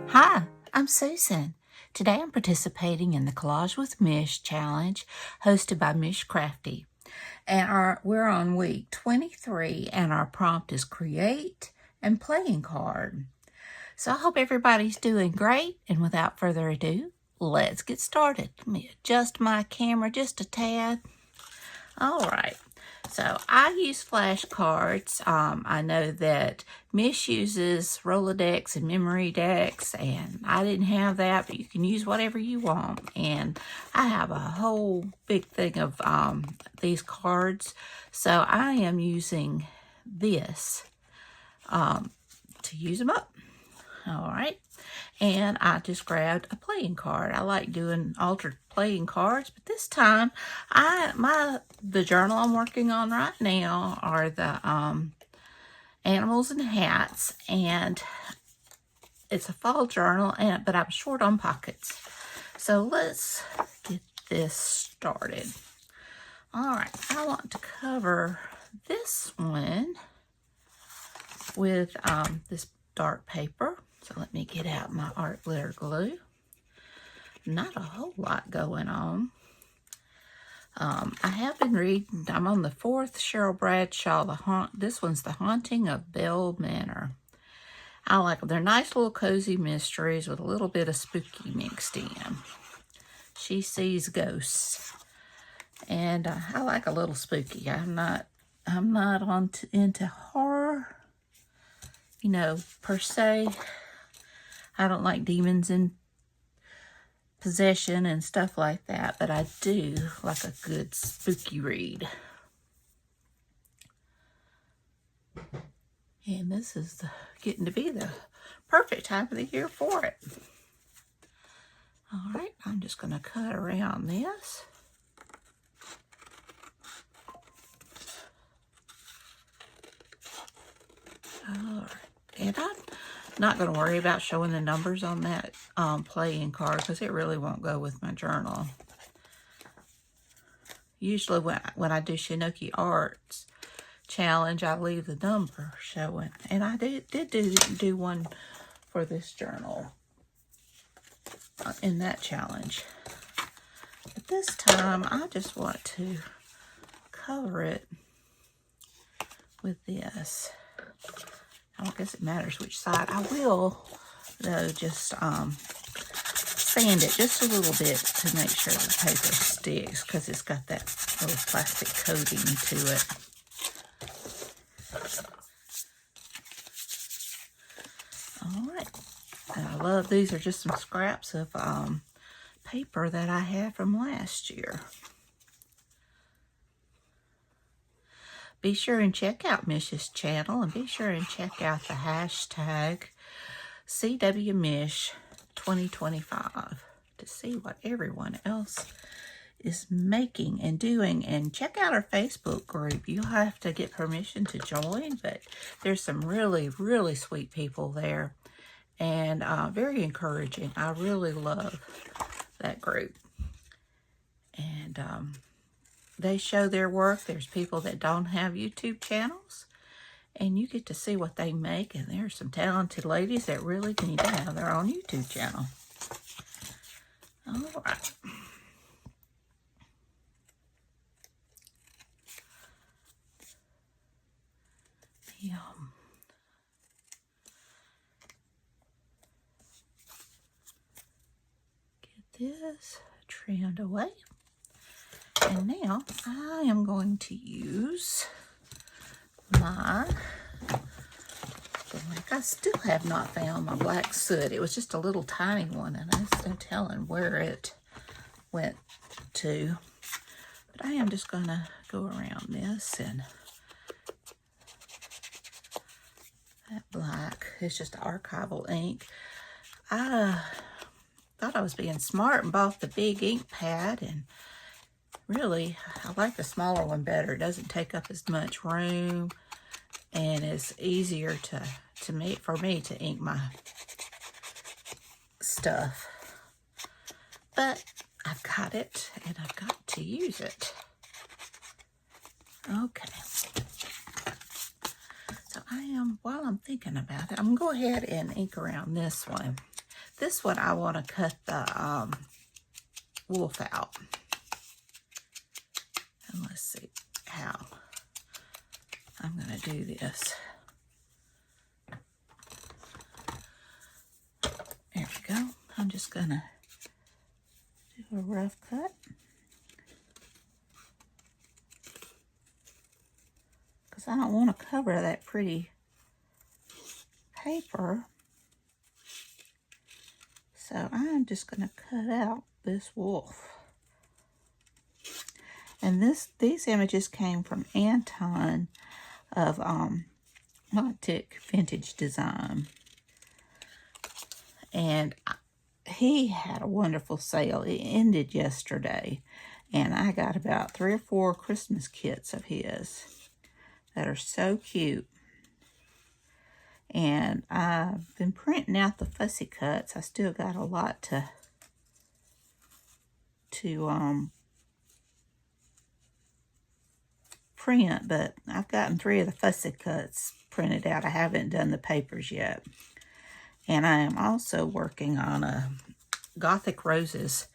Hi, I'm Susan. Today I'm participating in the Collage with Mish challenge hosted by Mish Crafty. And we're on week 23 and our prompt is create and playing card. So I hope everybody's doing great, and without further ado, let's get started. Let me adjust my camera just a tad. All right. So I use flashcards. I know that Mish uses Rolodex and memory decks, and I didn't have that, but you can use whatever you want. And I have a whole big thing of these cards, so I am using this to use them up. All right. And I just grabbed a playing card. I like doing altered playing cards, but this time the journal I'm working on right now are the animals and hats, and it's a fall journal, but I'm short on pockets. So let's get this started. All right, I want to cover this one with this dark paper. So let me get out my art glitter glue. Not a whole lot going on. I have been reading, I'm on the 4th Cheryl Bradshaw, this one's The Haunting of Bell Manor. I like them. They're nice little cozy mysteries with a little bit of spooky mixed in. She sees ghosts. And I like a little spooky. I'm not into horror, per se. I don't like demons and possession and stuff like that, but I do like a good spooky read. And this is getting to be the perfect time of the year for it. All right, I'm just going to cut around this. All right, and I'm not going to worry about showing the numbers on that playing card because it really won't go with my journal. Usually when I do Shinoki Arts challenge, I leave the number showing. And I did do one for this journal in that challenge. But this time, I just want to cover it with this. I don't guess it matters which side. I will, though, just sand it just a little bit to make sure the paper sticks because it's got that little plastic coating to it. All right. And I love these are just some scraps of paper that I had from last year. Be sure and check out Mish's channel, and be sure and check out the hashtag CWMish2025 to see what everyone else is making and doing. And check out our Facebook group. You'll have to get permission to join, but there's some really, really sweet people there and very encouraging. I really love that group. And they show their work. There's people that don't have YouTube channels, and you get to see what they make. And there's some talented ladies that really need to have their own YouTube channel. All right. Get this trimmed away. And now I am going to use I still have not found my black soot. It was just a little tiny one, and there's no telling where it went to. But I am just going to go around this, and that black is just archival ink. I thought I was being smart and bought the big ink pad, and really, I like the smaller one better. It doesn't take up as much room, and it's easier for me to ink my stuff. But I've got it, and I've got to use it. Okay. So while I'm thinking about it, I'm going to go ahead and ink around this one. This one I want to cut the wolf out. And let's see how I'm going to do this. There we go. I'm just going to do a rough cut. Because I don't want to cover that pretty paper. So I'm just going to cut out this wolf. And these images came from Anton of Montic Vintage Design. And he had a wonderful sale. It ended yesterday. And I got about 3 or 4 Christmas kits of his that are so cute. And I've been printing out the fussy cuts. I still got a lot to print, but I've gotten 3 of the fussy cuts printed out. I haven't done the papers yet. And I am also working on a Gothic Roses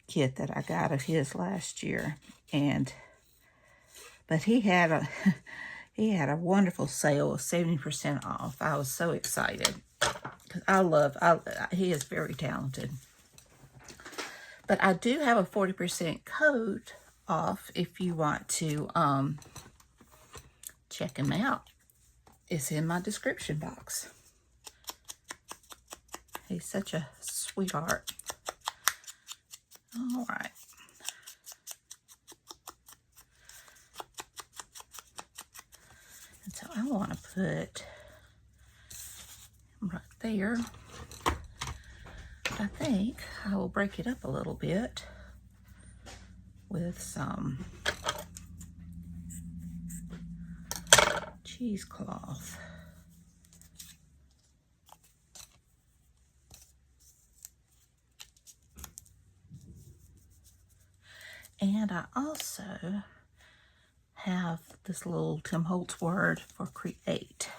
kit that I got of his last year. But he had a wonderful sale of 70% off. I was so excited. He is very talented. But I do have a 40% code off if you want to check him out. It's in my description box. He's such a sweetheart. All right. And so I want to put right there. I think I will break it up a little bit with some cheesecloth. And I also have this little Tim Holtz word for create.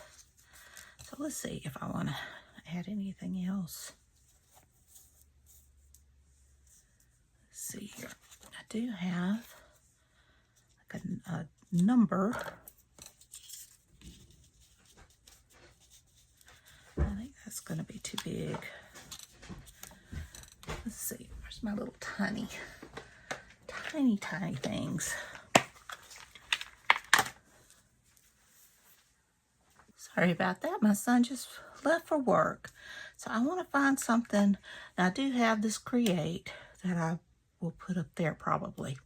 So let's see if I want to add anything else. Let's see here. I do have like a number. I think that's going to be too big. Let's see. Where's my little tiny things? Sorry about that. My son just left for work. So I want to find something. Now I do have this create that I will put up there probably.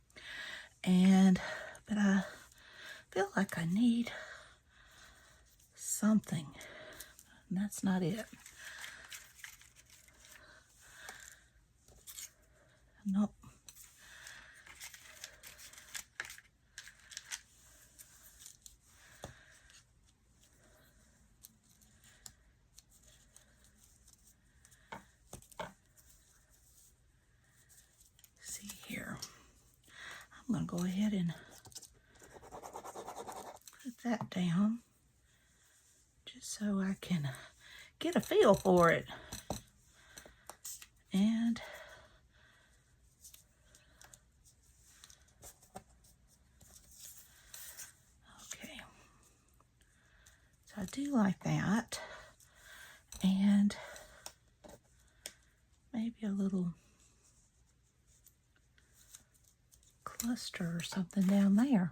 But I feel like I need something. And that's not it. Nope. See here. I'm going to go ahead and put that down just so I can get a feel for it. And okay. So I do like that. And maybe a little cluster or something down there.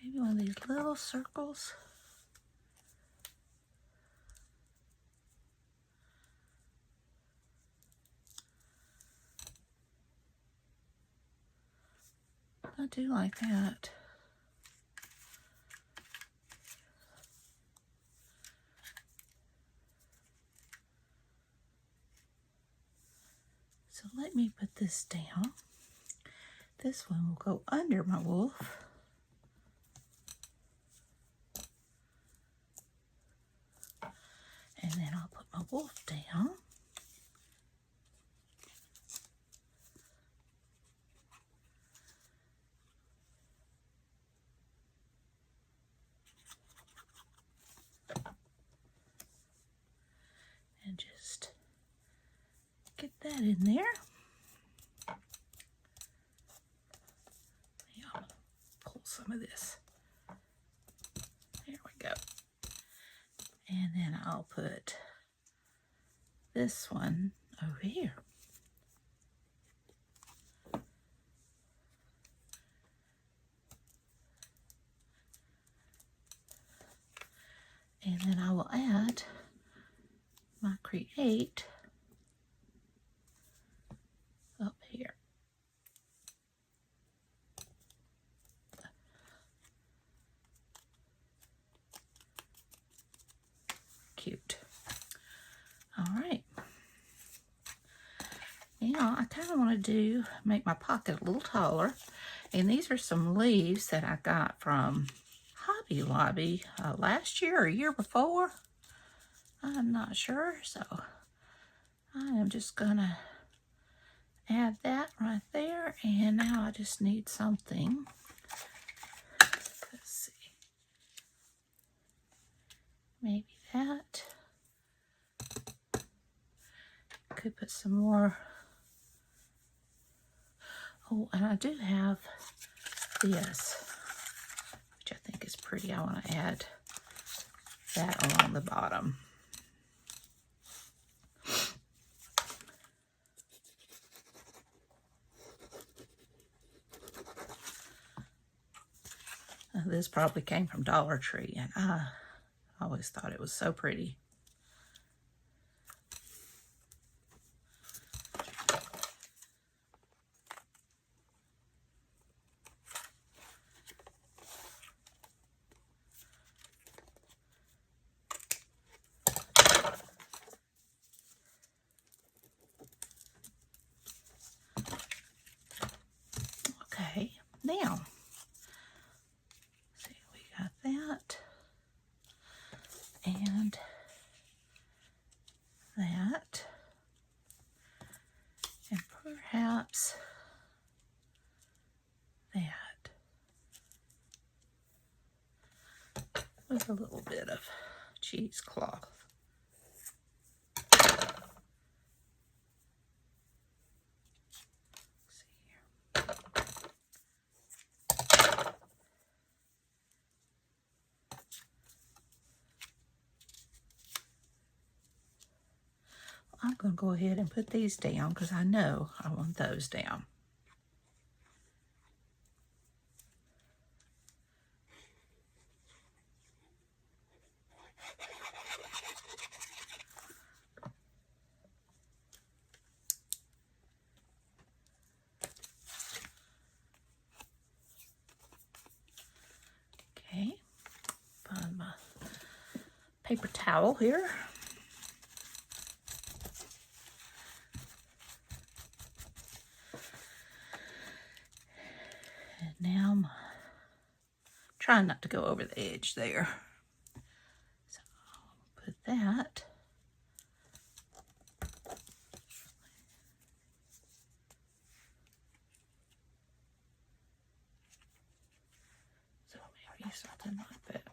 Maybe one of these little circles. I do like that. So let me put this down. This one will go under my wolf. And then I'll put my wolf down. And just get that in there. Yeah, I'm gonna pull some of this. There we go. And then I'll put this one over here. And then I will add my Create up here. Cute. All right. Now I kind of want to make my pocket a little taller. And these are some leaves that I got from Hobby Lobby last year or year before. I'm not sure. So I am just going to add that right there. And now I just need something. Let's see. Maybe that. Could put some more. Oh, and I do have this, which I think is pretty. I want to add that along the bottom. Now, this probably came from Dollar Tree, and I always thought it was so pretty. Okay, now, see, we got that, and that, and perhaps that, with a little bit of cheesecloth. I'm going to go ahead and put these down because I know I want those down. Okay, find my paper towel here. Now I'm trying not to go over the edge there. So I'll put that. So maybe something like that.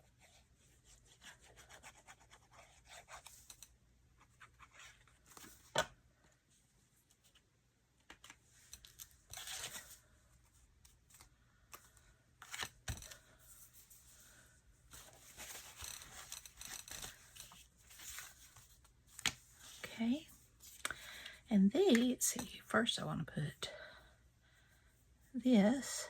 Okay, and let's see, first I want to put this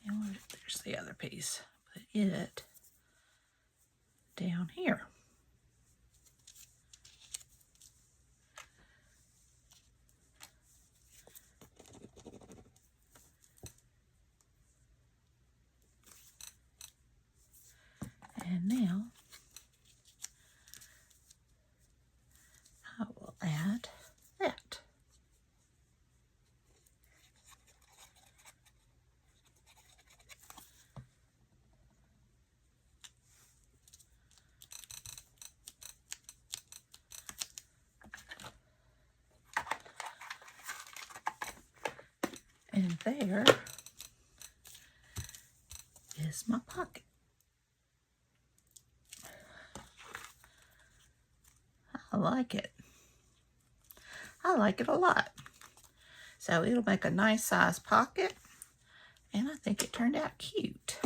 and there's the other piece, put it down here. And now I will add that. And there is my pocket. I like it. I like it a lot. So it'll make a nice size pocket, and I think it turned out cute.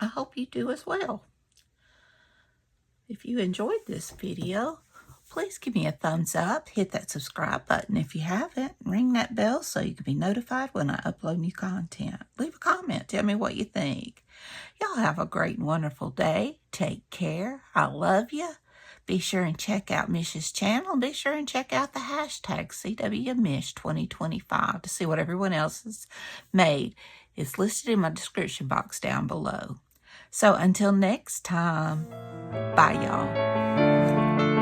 I hope you do as well. If you enjoyed this video, please give me a thumbs up, hit that subscribe button if you haven't, ring that bell so you can be notified when I upload new content. Leave a comment, tell me what you think. Y'all have a great and wonderful day. Take care. I love you. Be sure and check out Mish's channel. Be sure and check out the hashtag CWMish2025 to see what everyone else has made. It's listed in my description box down below. So until next time, bye y'all.